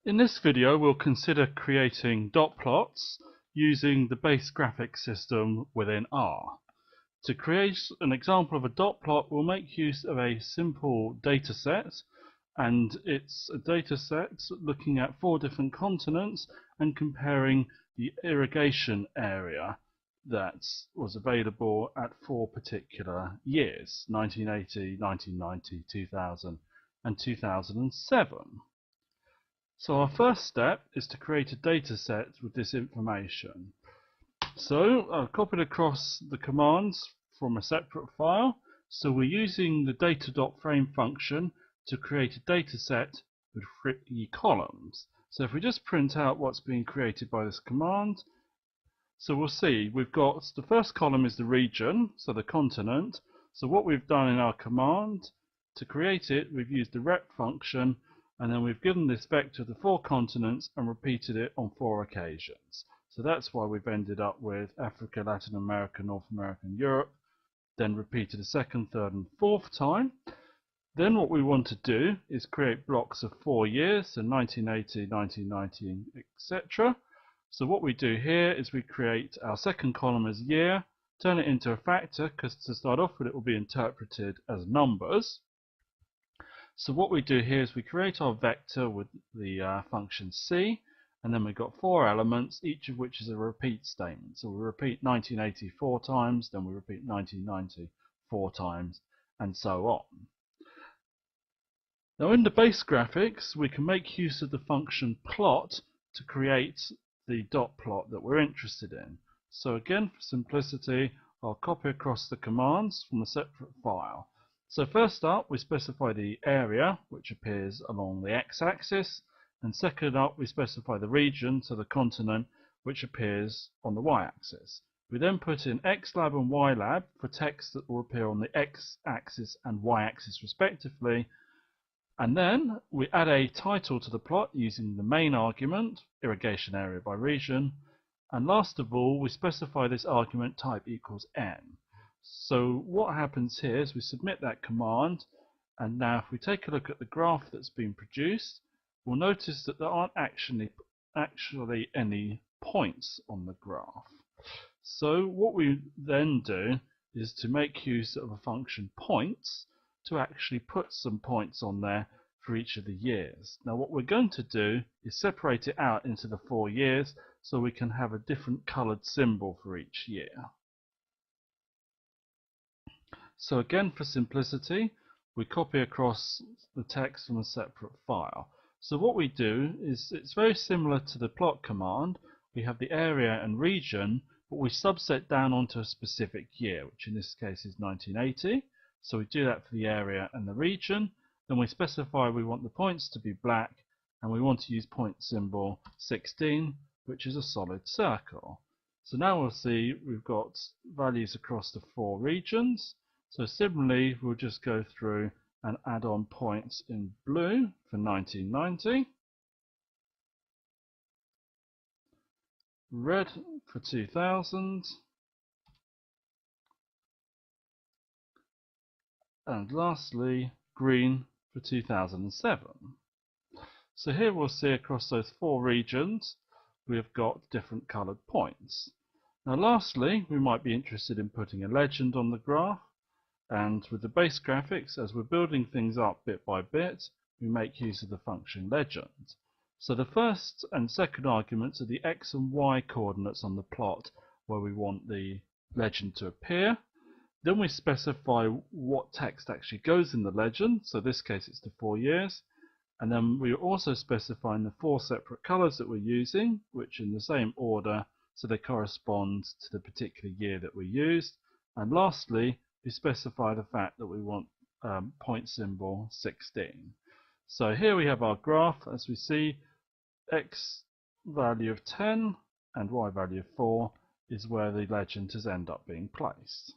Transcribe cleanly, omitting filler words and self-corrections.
In this video we'll consider creating dot plots using the base graphic system within R. To create an example of a dot plot we'll make use of a simple data set, and it's a data set looking at 4 different continents and comparing the irrigation area that was available at 4 particular years: 1980, 1990, 2000 and 2007. So our first step is to create a data set with this information. So I've copied across the commands from a separate file. So we're using the data.frame function to create a data set with 3 columns. So if we just print out what's being created by this command, so we'll see we've got the first column is the region, so the continent. So what we've done in our command to create it, we've used the rep function, and then we've given this vector the 4 continents and repeated it on 4 occasions. So that's why we've ended up with Africa, Latin America, North America and Europe, then repeated a 2nd, 3rd and 4th time. Then what we want to do is create blocks of 4 years, so 1980, 1990, etc. So what we do here is we create our 2nd column as year, turn it into a factor, because to start off with it will be interpreted as numbers. So what we do here is we create our vector with the function c, and then we've got 4 elements, each of which is a repeat statement. So we repeat 1980 4 times, then we repeat 1990 4 times, and so on. Now in the base graphics we can make use of the function plot to create the dot plot that we're interested in. So again, for simplicity, I'll copy across the commands from a separate file. So first up we specify the area, which appears along the x-axis, and second up we specify the region, so the continent, which appears on the y-axis. We then put in xlab and ylab for text that will appear on the x-axis and y-axis respectively, and then we add a title to the plot using the main argument, irrigation area by region, and last of all we specify this argument type equals n. So what happens here is we submit that command, and now if we take a look at the graph that's been produced, we'll notice that there aren't actually any points on the graph. So what we then do is to make use of a function points to actually put some points on there for each of the years. Now what we're going to do is separate it out into the 4 years so we can have a different coloured symbol for each year. So again, for simplicity, we copy across the text from a separate file. So what we do is, it's very similar to the plot command. We have the area and region, but we subset down onto a specific year, which in this case is 1980. So we do that for the area and the region. Then we specify we want the points to be black, and we want to use point symbol 16, which is a solid circle. So now we'll see we've got values across the 4 regions. So similarly, we'll just go through and add on points in blue for 1990, red for 2000, and lastly green for 2007. So here we'll see across those 4 regions we've got different coloured points. Now lastly, we might be interested in putting a legend on the graph. And with the base graphics, as we're building things up bit by bit, we make use of the function legend. So the first and second arguments are the x and y coordinates on the plot where we want the legend to appear. Then we specify what text actually goes in the legend, so in this case it's the 4 years. And then we're also specifying the 4 separate colours that we're using, which in the same order, so they correspond to the particular year that we used. And lastly, we specify the fact that we want point symbol 16. So here we have our graph. As we see, x value of 10 and y value of 4 is where the legend has ended up being placed.